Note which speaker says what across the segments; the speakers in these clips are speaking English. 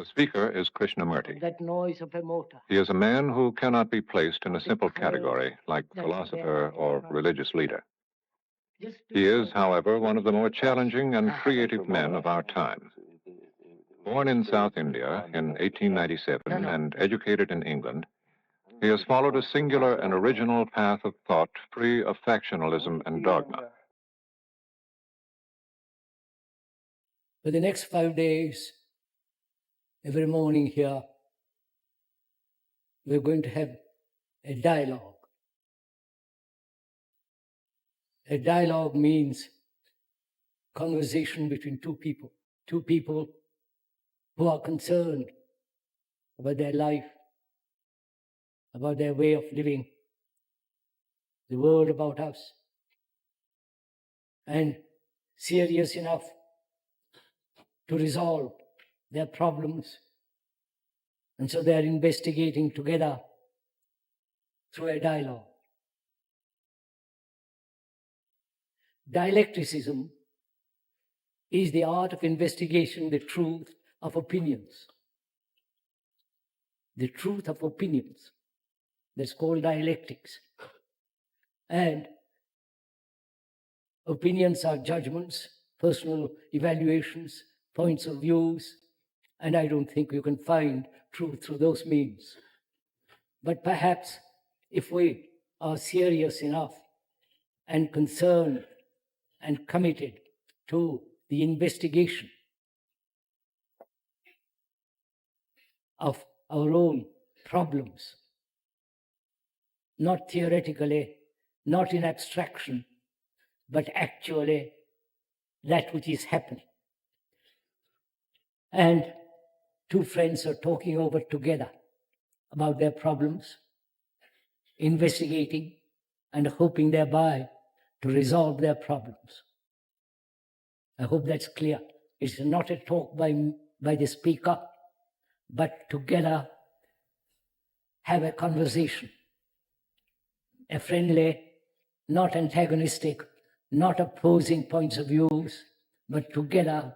Speaker 1: The speaker is Krishnamurti.
Speaker 2: That noise of a motor.
Speaker 1: He is a man who cannot be placed in a simple category like philosopher or religious leader. He is, however, one of the more challenging and creative men of our time. Born in South India in 1897 and educated in England, he has followed a singular and original path of thought free of factionalism and dogma.
Speaker 2: For the next 5 days, every morning here, we're going to have a dialogue. A dialogue means conversation between two people who are concerned about their life, about their way of living, the world about us, and serious enough to resolve their problems. And so they are investigating together through a dialogue. Dialecticism is the art of investigation, the truth of opinions. The truth of opinions. That's called dialectics. And opinions are judgments, personal evaluations, points of views, and I don't think you can find truth through those means. But perhaps if we are serious enough and concerned and committed to the investigation of our own problems, not theoretically, not in abstraction, but actually that which is happening. And two friends are talking over together about their problems, investigating and hoping thereby to resolve their problems. I hope that's clear. It's not a talk by the speaker, but together have a conversation, a friendly, not antagonistic, not opposing points of views, but together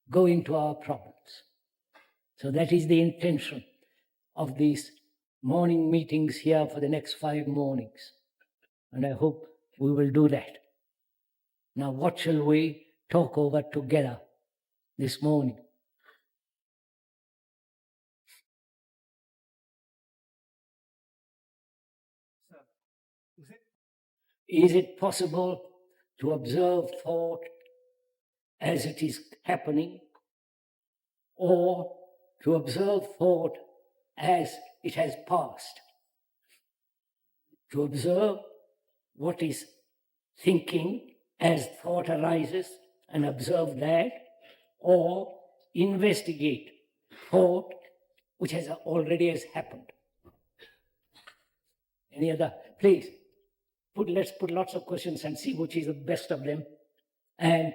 Speaker 2: go into our problems. So that is the intention of these morning meetings here for the next 5 mornings. And I hope we will do that. Now, what shall we talk over together this morning? Is it possible to observe thought as it is happening, or to observe thought as it has passed? To observe what is thinking as thought arises and observe that, or investigate thought which has already happened. Any other? Please, let's put lots of questions and see which is the best of them, and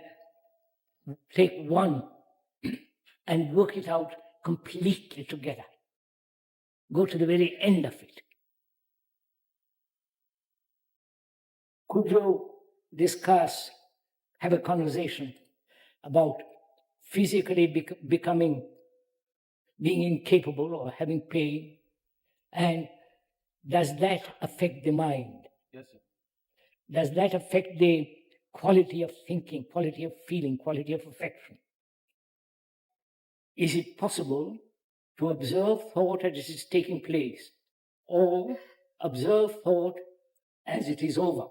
Speaker 2: take one and work it out completely together. Go to the very end of it. Could you discuss, have a conversation about physically being incapable or having pain, and does that affect the mind?
Speaker 3: Yes, sir.
Speaker 2: Does that affect the quality of thinking, quality of feeling, quality of affection? Is it possible to observe thought as it is taking place, or observe thought as it is over?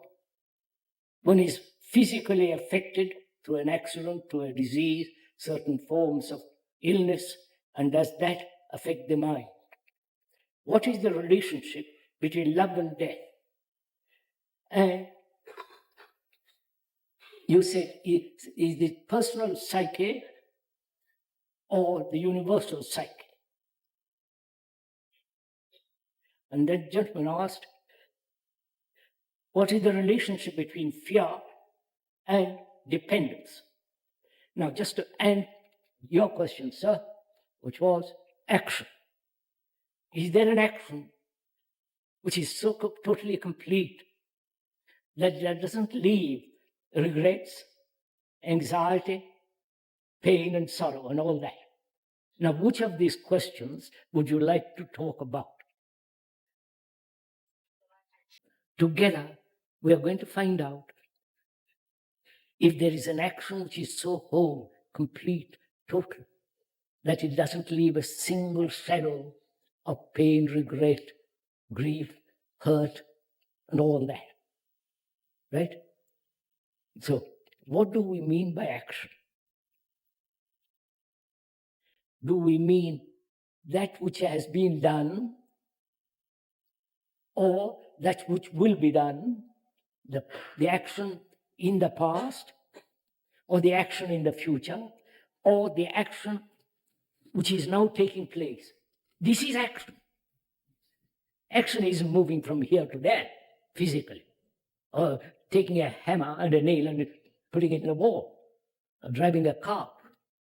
Speaker 2: One is physically affected through an accident, through a disease, certain forms of illness, and does that affect the mind? What is the relationship between love and death? And you said, is the personal psyche or the universal psyche? And that gentleman asked, what is the relationship between fear and dependence? Now, just to end your question, sir, which was action. Is there an action which is so totally complete that doesn't leave regrets, anxiety, pain and sorrow and all that? Now, which of these questions would you like to talk about? Together, we are going to find out if there is an action which is so whole, complete, total, that it doesn't leave a single shadow of pain, regret, grief, hurt, and all that. Right? So, what do we mean by action? Do we mean that which has been done, or that which will be done, the action in the past, or the action in the future, or the action which is now taking place? This is action. Action isn't moving from here to there physically, or taking a hammer and a nail and putting it in a wall, or driving a car.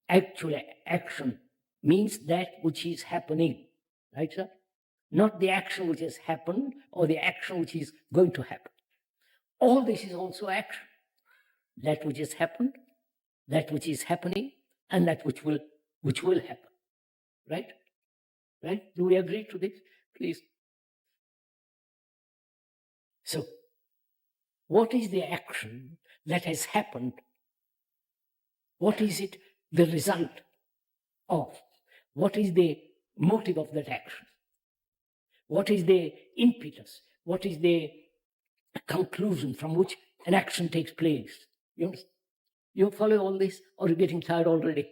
Speaker 2: Actual action means that which is happening, right, sir? Not the action which has happened or the action which is going to happen. All this is also action. That which has happened, that which is happening, and that which will happen. Right? Right? Do we agree to this? Please. So, what is the action that has happened? What is it the result of? What is the motive of that action? What is the impetus? What is the conclusion from which an action takes place? You follow all this, or are you getting tired already?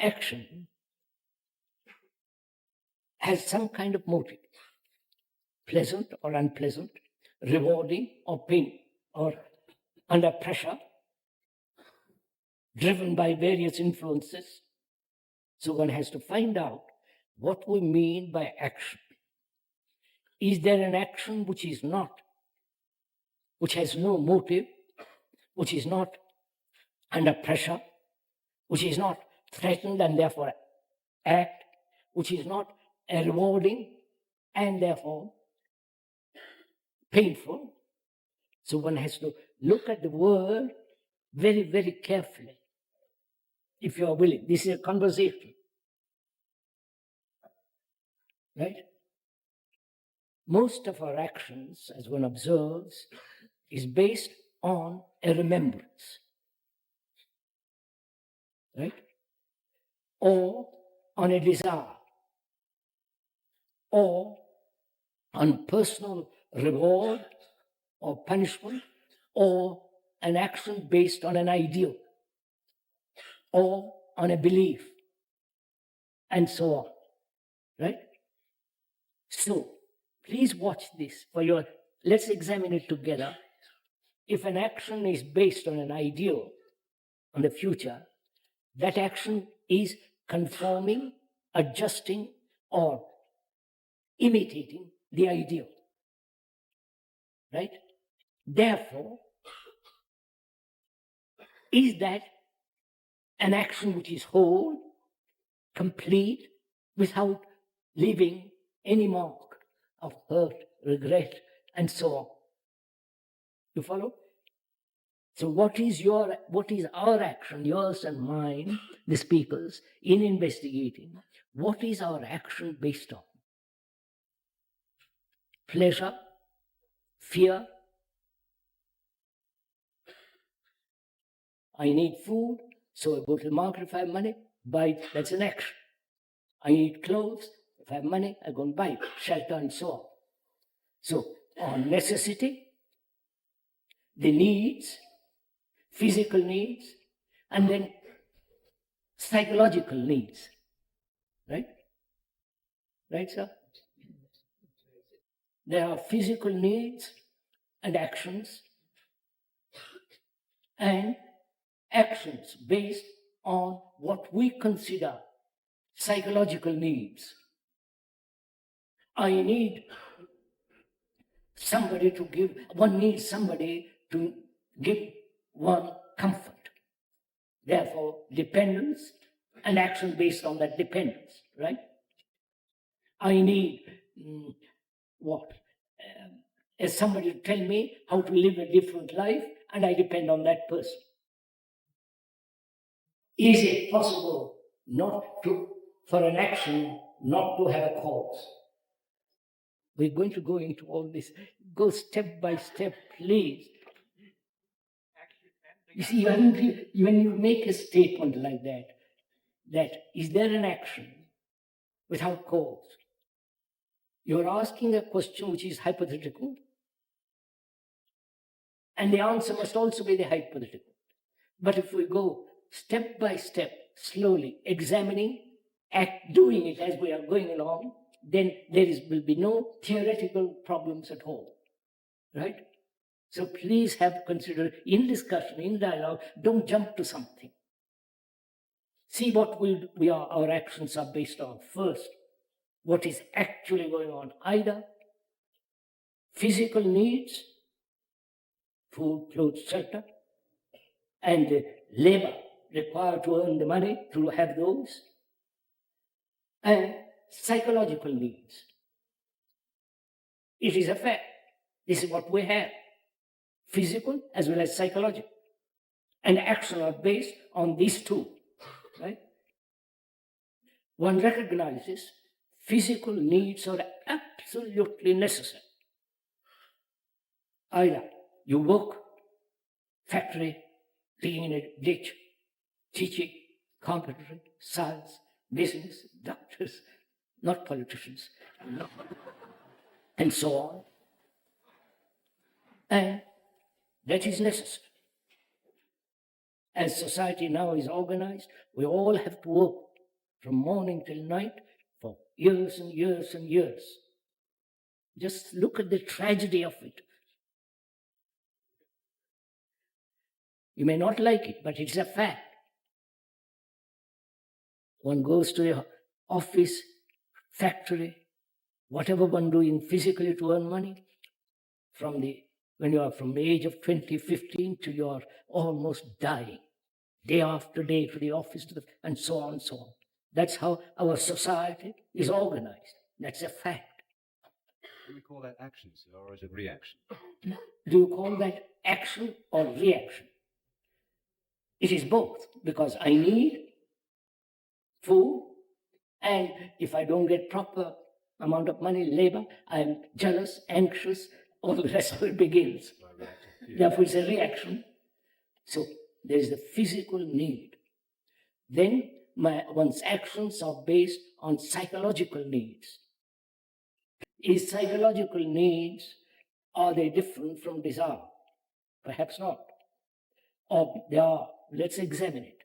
Speaker 2: Action has some kind of motive, pleasant or unpleasant, rewarding or pain, or under pressure, driven by various influences. So one has to find out what we mean by action. Is there an action which is not, which has no motive, which is not under pressure, which is not threatened and therefore act, which is not rewarding and therefore painful? So one has to look at the word very, very carefully, if you are willing. This is a conversation. Right? Most of our actions, as one observes, is based on a remembrance. Right? Or on a desire. Or on personal reward or punishment, or an action based on an ideal, or on a belief, and so on. Right? So, please watch this for your, let's examine it together. If an action is based on an ideal, on the future, that action is conforming, adjusting, or imitating the ideal. Right? Therefore, is that an action which is whole, complete, without leaving any mark of hurt, regret, and so on? You follow? So what is our action, yours and mine, the speakers, in investigating? What is our action based on? Pleasure, fear. I need food, so I go to the market if I have money, buy it, that's an action. I need clothes, if I have money, I go and buy it, shelter, and so on. So, on necessity, the needs, physical needs, and then psychological needs. Right? Right, sir? There are physical needs and actions based on what we consider psychological needs. I need somebody to give, one needs somebody to give one comfort. Therefore, dependence and action based on that dependence, right? I need as somebody to tell me how to live a different life, and I depend on that person. Is it possible for an action not to have a cause? We're going to go into all this. Go step by step, please. You see, when you make a statement like that is there an action without cause? You're asking a question which is hypothetical, and the answer must also be the hypothetical. But if we go step by step, slowly, examining, doing it as we are going along, then will be no theoretical problems at all. Right? So please have considered in discussion, in dialogue, don't jump to something. See what our actions are based on first. What is actually going on? Either physical needs, food, clothes, shelter, and labor required to earn the money to have those, and psychological needs. It is a fact. This is what we have. Physical as well as psychological. And action are based on these two. Right? One recognizes physical needs are absolutely necessary. Either you work, factory, digging in a ditch, teaching, carpentry, science, business, doctors, not politicians, and so on. And that is necessary. As society now is organized, we all have to work from morning till night for years and years and years. Just look at the tragedy of it. You may not like it, but it's a fact. One goes to the office, factory, whatever one doing physically to earn money, when you are from the age of 20, 15 till you are almost dying, day after day to the office, and so on and so on. That's how our society is organized. That's a fact.
Speaker 3: Do we call that action, sir, or is it reaction?
Speaker 2: Do you call that action or reaction? It is both, because I need food, and if I don't get proper amount of money, labor, I'm jealous, anxious, all the rest of it begins. Therefore, it's a reaction. So there is the physical need. Then one's actions are based on psychological needs. Is psychological needs, are they different from desire? Perhaps not. Or they are. Let's examine it.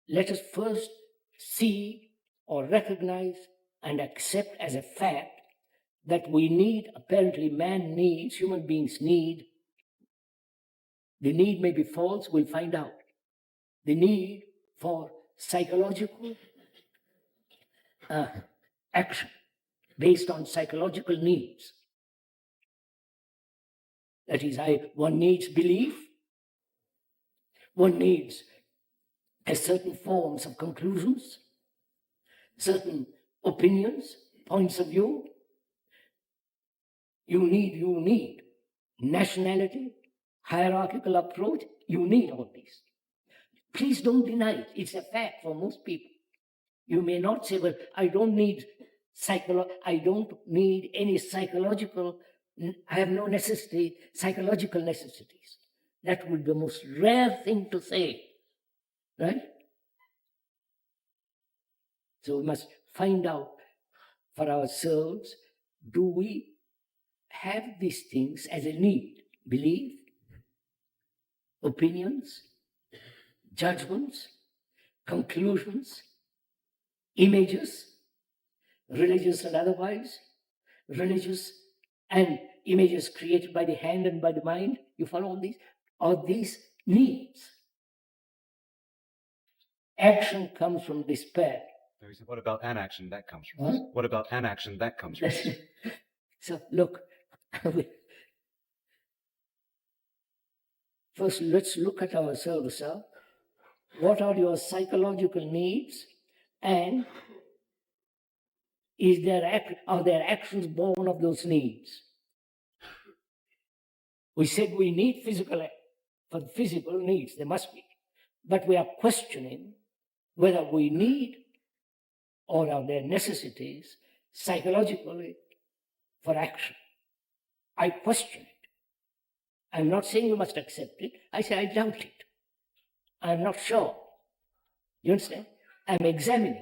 Speaker 2: Let us first see or recognize and accept as a fact that we need, apparently man needs, human beings need. The need may be false, we'll find out. The need for psychological action based on psychological needs. That is, one needs belief, one needs certain forms of conclusions, certain opinions, points of view. You need nationality, hierarchical approach. You need all these. Please don't deny it. It's a fact for most people. You may not say, well, I don't need any psychological, I have no psychological necessities. That would be the most rare thing to say, right? So we must find out for ourselves, do we have these things as a need? Belief, opinions, judgments, conclusions, images, religious and otherwise, religious and images created by the hand and by the mind. You follow all these? Are these needs? Action comes from despair.
Speaker 3: So he said, what about an action that comes from?
Speaker 2: Huh?
Speaker 3: What about an action that comes from?
Speaker 2: So look, first let's look at ourselves, sir. What are your psychological needs, and are there actions born of those needs? We said we need for physical needs, there must be. But we are questioning whether we need or are there necessities psychologically for action. I question it. I'm not saying you must accept it. I say I doubt it. I'm not sure. You understand? I'm examining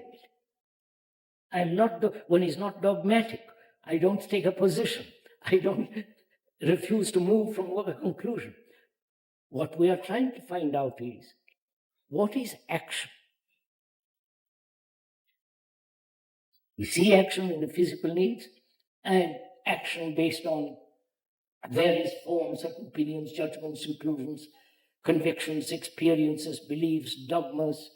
Speaker 2: it. One is not dogmatic. I don't take a position. I don't refuse to move from a conclusion. What we are trying to find out is, what is action? We see action in the physical needs and action based on various forms of opinions, judgments, conclusions, convictions, experiences, beliefs, dogmas,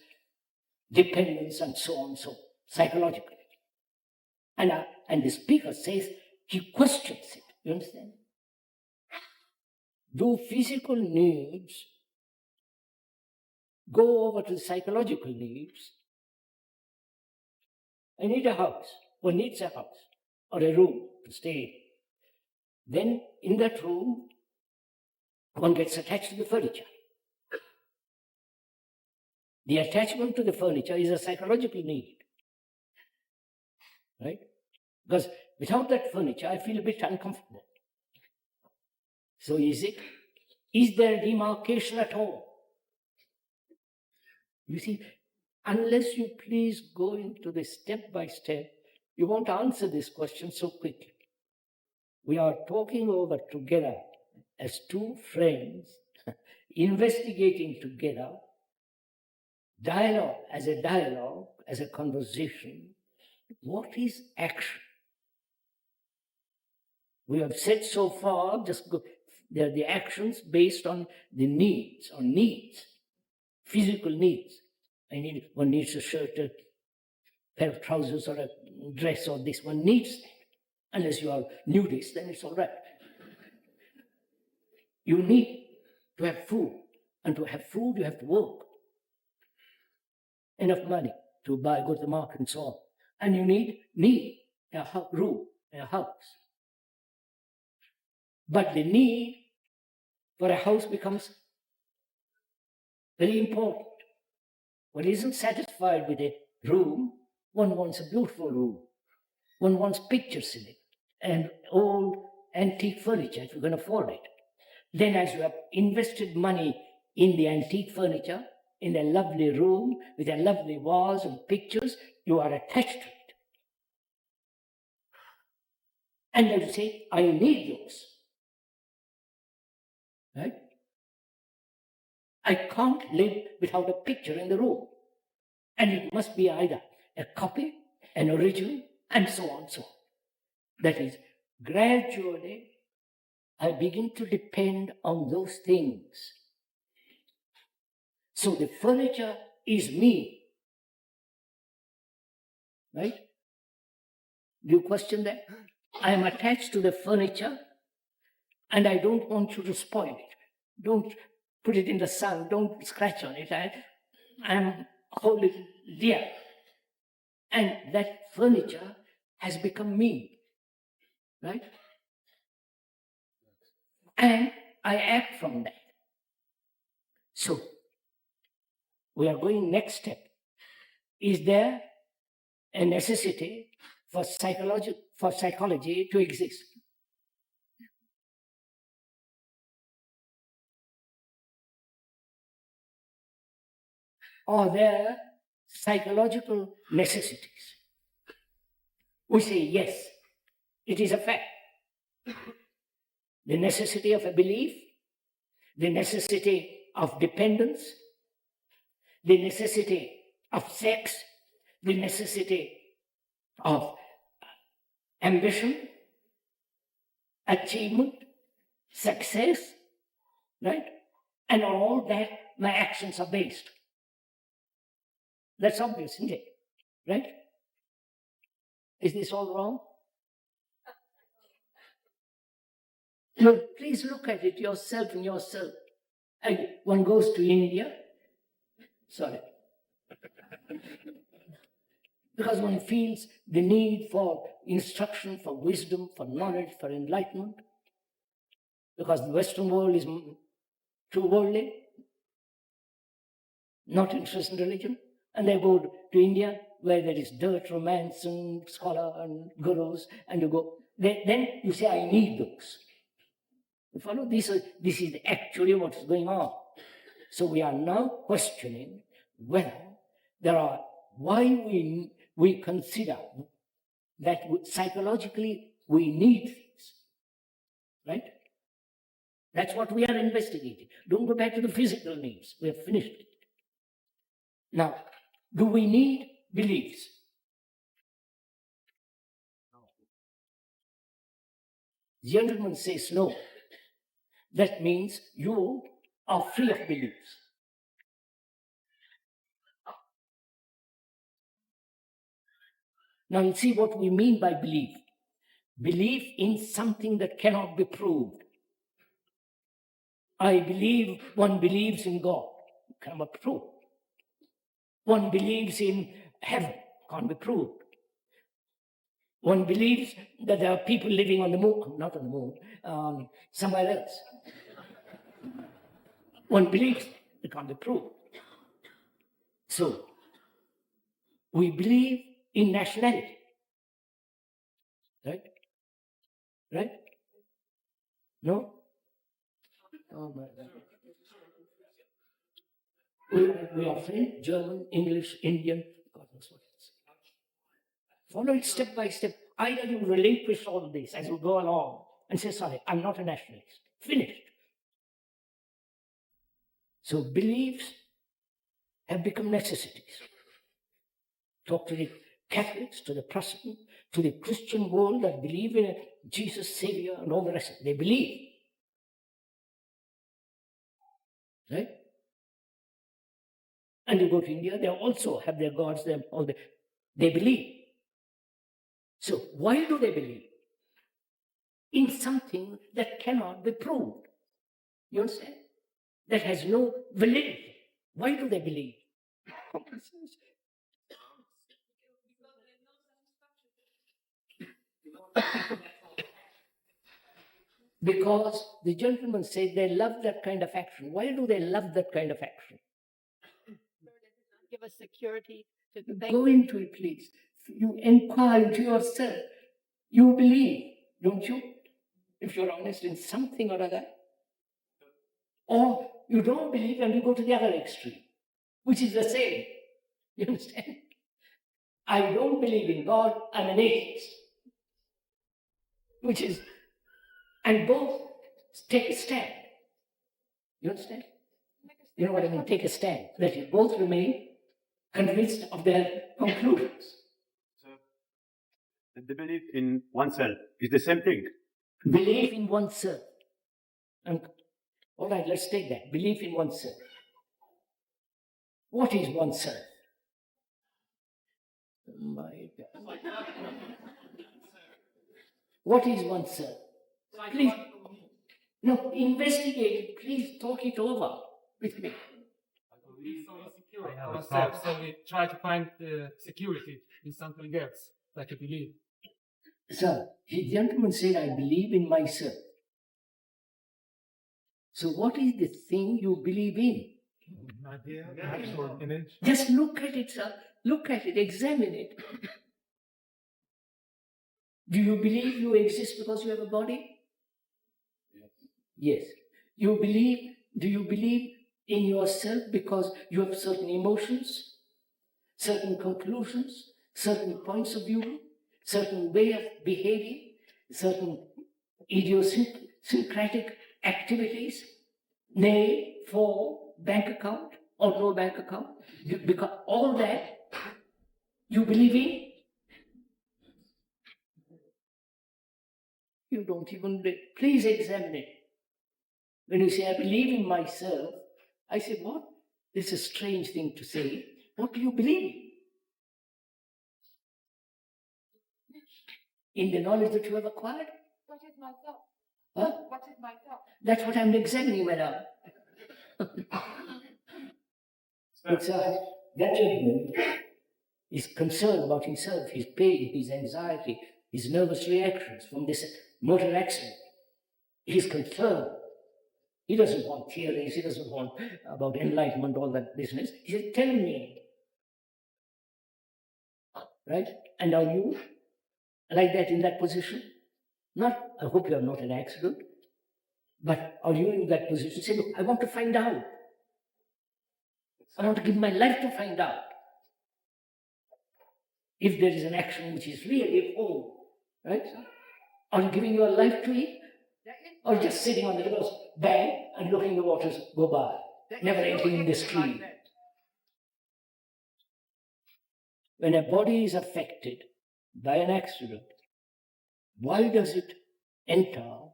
Speaker 2: dependence, and so on, psychologically. And the speaker says he questions it. You understand? Do physical needs go over to psychological needs? I need a house. One needs a house or a room to stay in. Then in that room, one gets attached to the furniture. The attachment to the furniture is a psychological need. Right? Because without that furniture, I feel a bit uncomfortable. So is there demarcation at all? You see, unless you please go into this step by step, you won't answer this question so quickly. We are talking over together as two friends, investigating together, dialogue, as a conversation. What is action? We have said so far, they're the actions based on the needs, physical needs. One needs a shirt, a pair of trousers, or a dress, or this. One needs that. Unless you are nudist, then it's all right. You need to have food. And to have food, you have to work. Enough money to go to the market and so on. And you need a room, a house. But the need for a house becomes very important. One isn't satisfied with a room. One wants a beautiful room. One wants pictures in it and old antique furniture if you can afford it. Then as you have invested money in the antique furniture, in a lovely room with a lovely vase and pictures, you are attached to it. And then you say, I need those. Right? I can't live without a picture in the room. And it must be either a copy, an original, and so on, so on. That is, gradually, I begin to depend on those things. So the furniture is me. Right? Do you question that? I am attached to the furniture, and I don't want you to spoil it. Don't put it in the sun. Don't scratch on it. I am hold it dear. And that furniture has become me. Right? And I act from that. So, we are going next step. Is there a necessity for psychology to exist? Are there psychological necessities? We say yes, it is a fact. The necessity of a belief, the necessity of dependence, the necessity of sex, the necessity of ambition, achievement, success, right? And on all that, my actions are based. That's obvious, isn't it? Right? Is this all wrong? No, please look at it yourself and yourself. And one goes to India, because one feels the need for instruction, for wisdom, for knowledge, for enlightenment. because the Western world is too worldly, not interested in religion, and they go to India where there is dirt, romance, and scholar and gurus, and you go. Then you say, I need those. You follow? This is actually what is going on. So we are now questioning whether why we consider that psychologically we need things, right? That's what we are investigating. Don't go back to the physical needs. We have finished it. Now, do we need beliefs? The gentleman says no. That means you are free of beliefs. Now you see what we mean by belief. Belief in something that cannot be proved. One believes in God, cannot be proved. One believes in heaven, can't be proved. One believes that there are people living on the moon, not on the moon, somewhere else. One believes it can't be proved. So, we believe in nationality. Right? Right? No? Oh my God. We are French, German, English, Indian, God knows what else. Follow it step by step. Either you relinquish all this as you go along and say, sorry, I'm not a nationalist. Finished. So beliefs have become necessities. Talk to the Catholics, to the Protestants, to the Christian world that believe in Jesus, Savior, and all the rest. They believe. Right? And you go to India, they also have their gods, they believe. So why do they believe? In something that cannot be proved. You understand? That has no validity. Why do they believe? Because the gentleman said they love that kind of action. Why do they love that kind of action?
Speaker 4: Give us security to
Speaker 2: Go into it, please. You inquire into yourself. You believe, don't you? If you're honest in something or other. Or you don't believe and you go to the other extreme, which is the same. You understand? I don't believe in God, I'm an atheist. Which is, and both take a stand. You understand? You know what I mean? Take a stand. That you both remain convinced of their conclusions.
Speaker 5: So, the belief in oneself is the same thing.
Speaker 2: Belief in oneself. All right, let's take that. Belief in oneself. What is oneself? My God. What is oneself? Please, no, investigate it. Please talk it over with me.
Speaker 6: We so insecure ourselves, so we try to find security in something else, like a belief.
Speaker 2: Sir, the gentleman said, I believe in myself. So what is the thing you believe in?
Speaker 6: Idea, actual image.
Speaker 2: Just look at it, sir. Look at it, examine it. Do you believe you exist because you have a body? Yes. Do you believe in yourself because you have certain emotions, certain conclusions, certain points of view, certain way of behaving, certain idiosyncratic activities, nay, for bank account or no bank account? Because all that you believe in? You don't even, please examine it. When you say, I believe in myself, I say, what? This is a strange thing to say. What do you believe? In the knowledge that you have acquired?
Speaker 4: What is myself?
Speaker 2: Huh?
Speaker 4: What is myself?
Speaker 2: That's what I'm examining, madam. It's that gentleman is concerned about himself, his pain, his anxiety, his nervous reactions from this motor accident. He's concerned. He doesn't want theories. He doesn't want about enlightenment, all that business. He said, tell me. Right? And are you like that in that position? Not, I hope you are not an accident, but are you in that position? Say, look, I want to find out. I want to give my life to find out if there is an action which is really home, right? Are you giving your life to it? Or just sitting on the river's bank and looking the waters go by, never entering in the stream? When a body is affected by an accident, why does it enter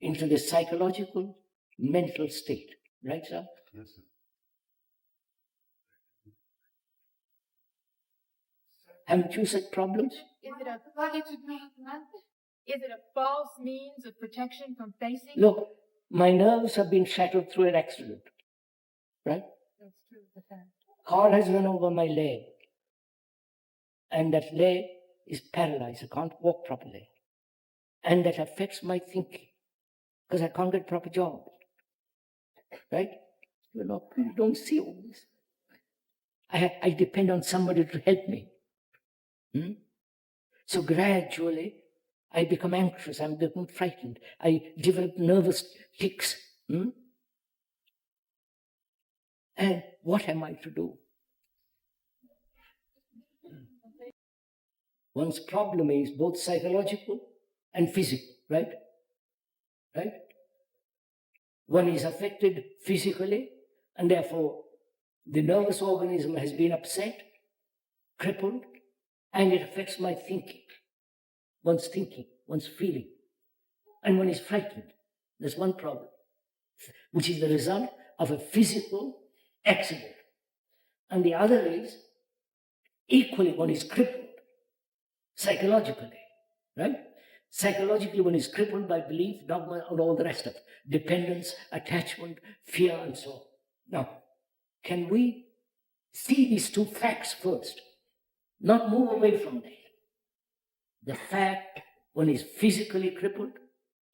Speaker 2: into the psychological, mental state? Right, sir?
Speaker 3: Yes, sir.
Speaker 2: Haven't you such problems?
Speaker 4: Is it a false means of protection from facing?
Speaker 2: Look, my nerves have been shattered through an accident. Right?
Speaker 4: That's true, the fact.
Speaker 2: Car has run over my leg. And that leg is paralyzed. I can't walk properly. And that affects my thinking. Because I can't get proper job. Right? You don't see all this. I depend on somebody to help me. So gradually, I become anxious, I become frightened, I develop nervous tics. And what am I to do? One's problem is both psychological and physical, right? Right? One is affected physically, and therefore the nervous organism has been upset, crippled, and it affects my thinking, one's feeling. And one is frightened. There's one problem, which is the result of a physical accident. And the other is, equally, one is crippled psychologically, right? Psychologically, one is crippled by belief, dogma, and all the rest of it. Dependence, attachment, fear, and so on. Now, can we see these two facts first? Not move away from that. The fact one is physically crippled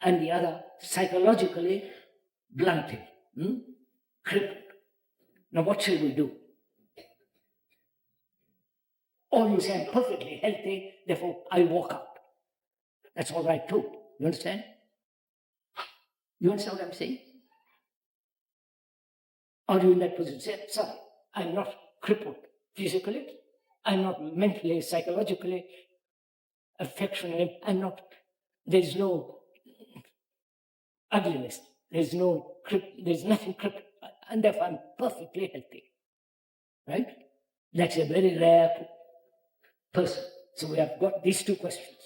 Speaker 2: and the other psychologically blunted, crippled. Now what shall we do? Or you say, I'm perfectly healthy, therefore I walk out. That's all right too. You understand? You understand what I'm saying? Are you in that position? Say, sorry, I'm not crippled physically, I'm not mentally, psychologically, affectionately, there's no ugliness, there's nothing crippled, and therefore I'm perfectly healthy. Right? That's a very rare person. So we have got these two questions.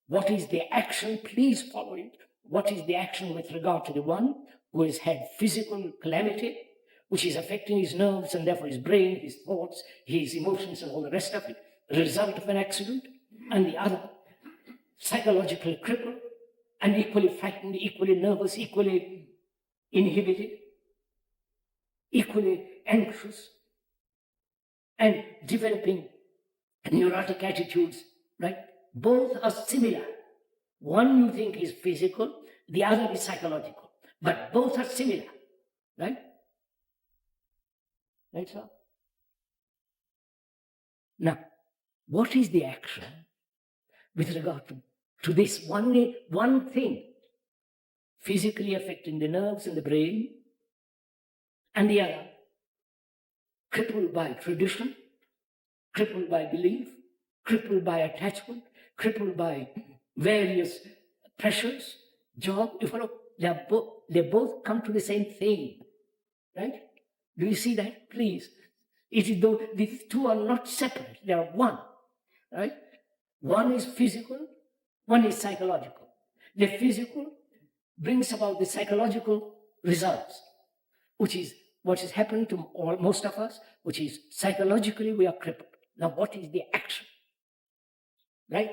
Speaker 2: What is the action? Please follow it. What is the action with regard to the one who has had physical calamity, which is affecting his nerves and therefore his brain, his thoughts, his emotions and all the rest of it, a result of an accident, and the other, psychologically crippled and equally frightened, equally nervous, equally inhibited, equally anxious, and developing neurotic attitudes, right? Both are similar. One you think is physical, the other is psychological, but both are similar, right? Right, sir? Now, what is the action with regard to this one thing, physically affecting the nerves and the brain, and the other, crippled by tradition, crippled by belief, crippled by attachment, crippled by various pressures, job, you follow? They both come to the same thing, right? Do you see that? Please. It is though these two are not separate, they are one, right? One is physical, one is psychological. The physical brings about the psychological results, which is what has happened to most of us, which is psychologically we are crippled. Now what is the action? Right?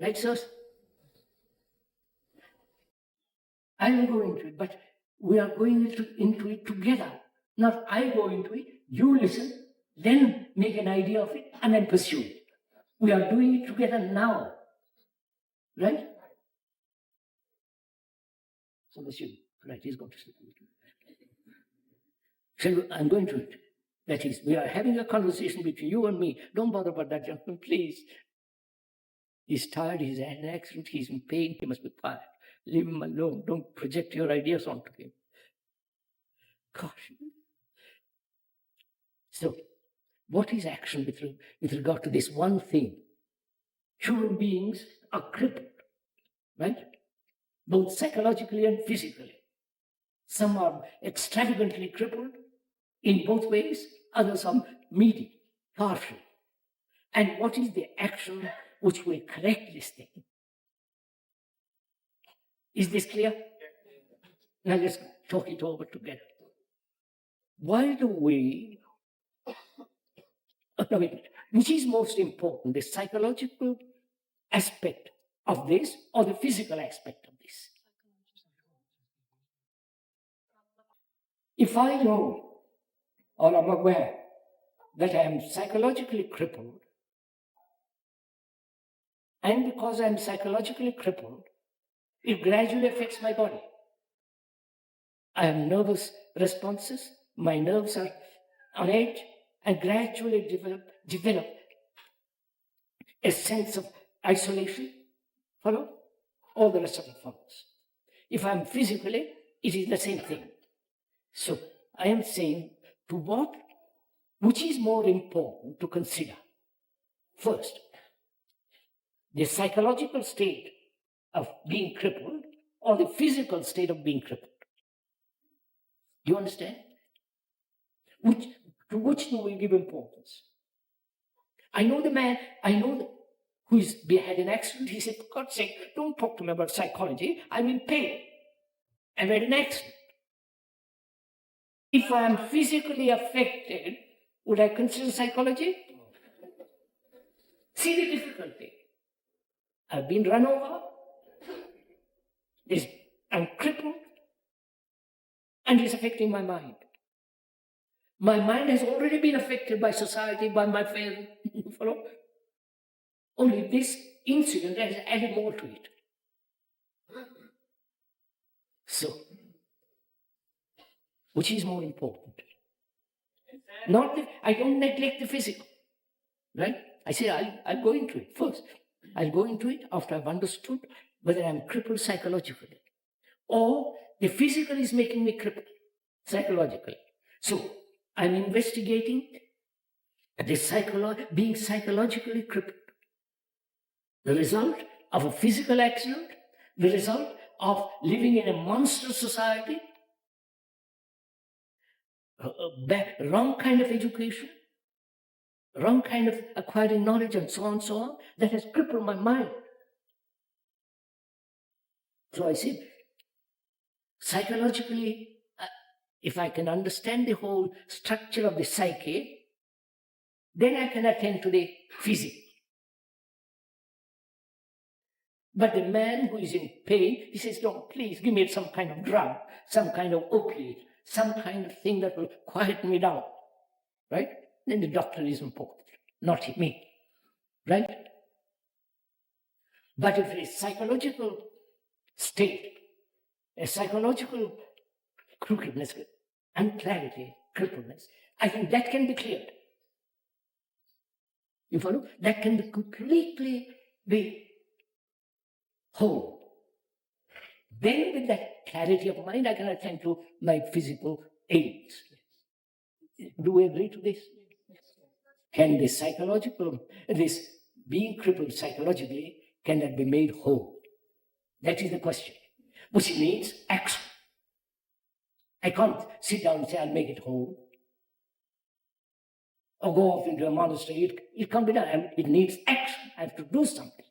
Speaker 2: Right, sirs? I will go into it, but we are going into it together. Not I go into it, you listen, then make an idea of it, and then pursue it. We are doing it together now. Right? So monsieur, right, he's got to sleep. I'm going to it. That is, we are having a conversation between you and me. Don't bother about that gentleman, please. He's tired, he's had an accident, he's in pain, he must be quiet. Leave him alone. Don't project your ideas onto him. Gosh. So, what is action with regard to this one thing? Human beings are crippled, right? Both psychologically and physically. Some are extravagantly crippled in both ways, others are medium, partial. And what is the action which will correct this thing? Is this clear? Now let's talk it over together. Why do we, no, wait, which is most important, the psychological aspect of this or the physical aspect of this? If I know or am aware that I am psychologically crippled, and because I am psychologically crippled, it gradually affects my body. I have nervous responses, my nerves are on edge, and gradually develop a sense of isolation. Follow? All the rest of it follows. If I'm physically, it is the same thing. So I am saying which is more important to consider? First, the psychological state of being crippled or the physical state of being crippled. Do you understand? To which do we give importance? I know the man, who had an accident. He said, for God's sake, don't talk to me about psychology. I'm in pain. I've had an accident. If I am physically affected, would I consider psychology? See the difficulty. I've been run over. I'm crippled. And it's affecting my mind. My mind has already been affected by society, by my family. You follow? Only this incident has added more to it. So, which is more important? I don't neglect the physical, right? I say I'll go into it first. I'll go into it after I've understood whether I'm crippled psychologically or the physical is making me crippled psychologically. So I'm investigating being psychologically crippled. The result of a physical accident, the result of living in a monstrous society, wrong kind of education, wrong kind of acquiring knowledge, and so on, that has crippled my mind. So I said, psychologically, if I can understand the whole structure of the psyche, then I can attend to the physics. But the man who is in pain, he says, "Don't, please give me some kind of drug, some kind of opiate, some kind of thing that will quieten me down." Right? Then the doctor is important, not me. Right? But if it is psychological state, a psychological crookedness, unclarity, crippledness, I think that can be cleared. You follow? That can be completely be whole. Then with that clarity of mind, I can attend to my physical aids. Do we agree to this? Can this being crippled psychologically, can that be made whole? That is the question, which means action. I can't sit down and say, I'll make it whole. Or go off into a monastery. It can't be done. It needs action. I have to do something.